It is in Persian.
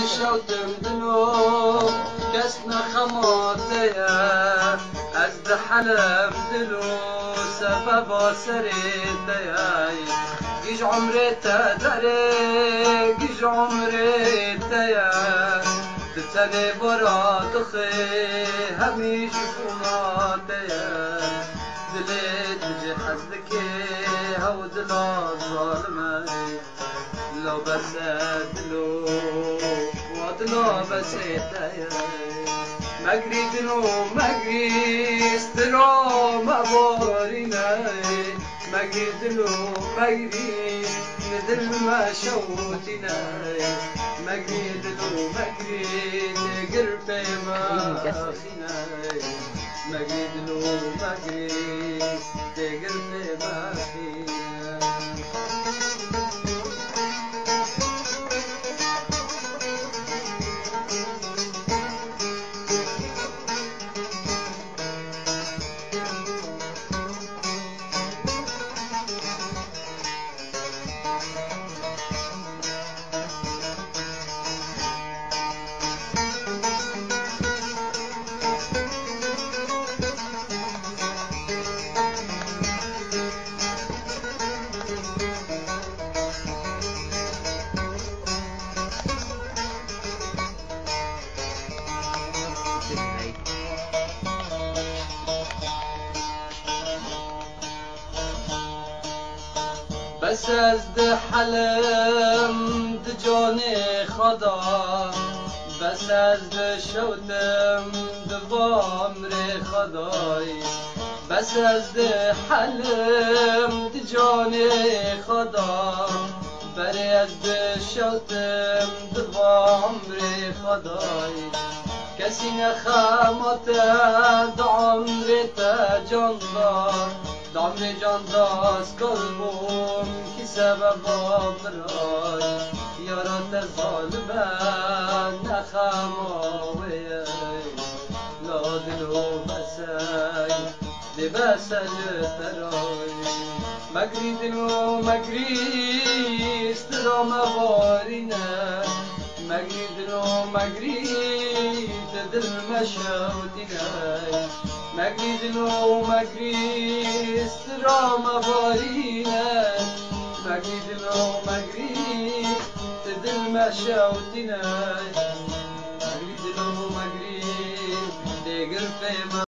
شوتم دلو كسنا خماتيا أزد حلم دلو سبب سريتيا جيج عمري تدري جيج عمري تيا تتني برا تخي هميش فماتيا دلي تجي حزدكي هو دلا ظالمي لو بس دلو ودلو بس تيا مجري دلو مجري استلو مبارينا مجري دلو مجري ندل ما شوتنا مجري دلو مجري نقر في ما فينا مجري دلو مجري تقر في ما فينا بس ازد حلم دجاني خدا بس ازد شوتم دبامري خداي بس ازد حلم دجاني خدا بري ازد شوتم دبامري خداي كسي نخامت دعمري تجاندار دعمري جانداز قلبم كي سبب امراي يارات ظالمان نخماوي لا دلو بساي لبسل تراي مجري دلو مجري استرام بارينا مجري دلو مجري تدل مشاوتنا مجري دلو مجري استرام بارينا مجري دلو مجري تدل مشاوتنا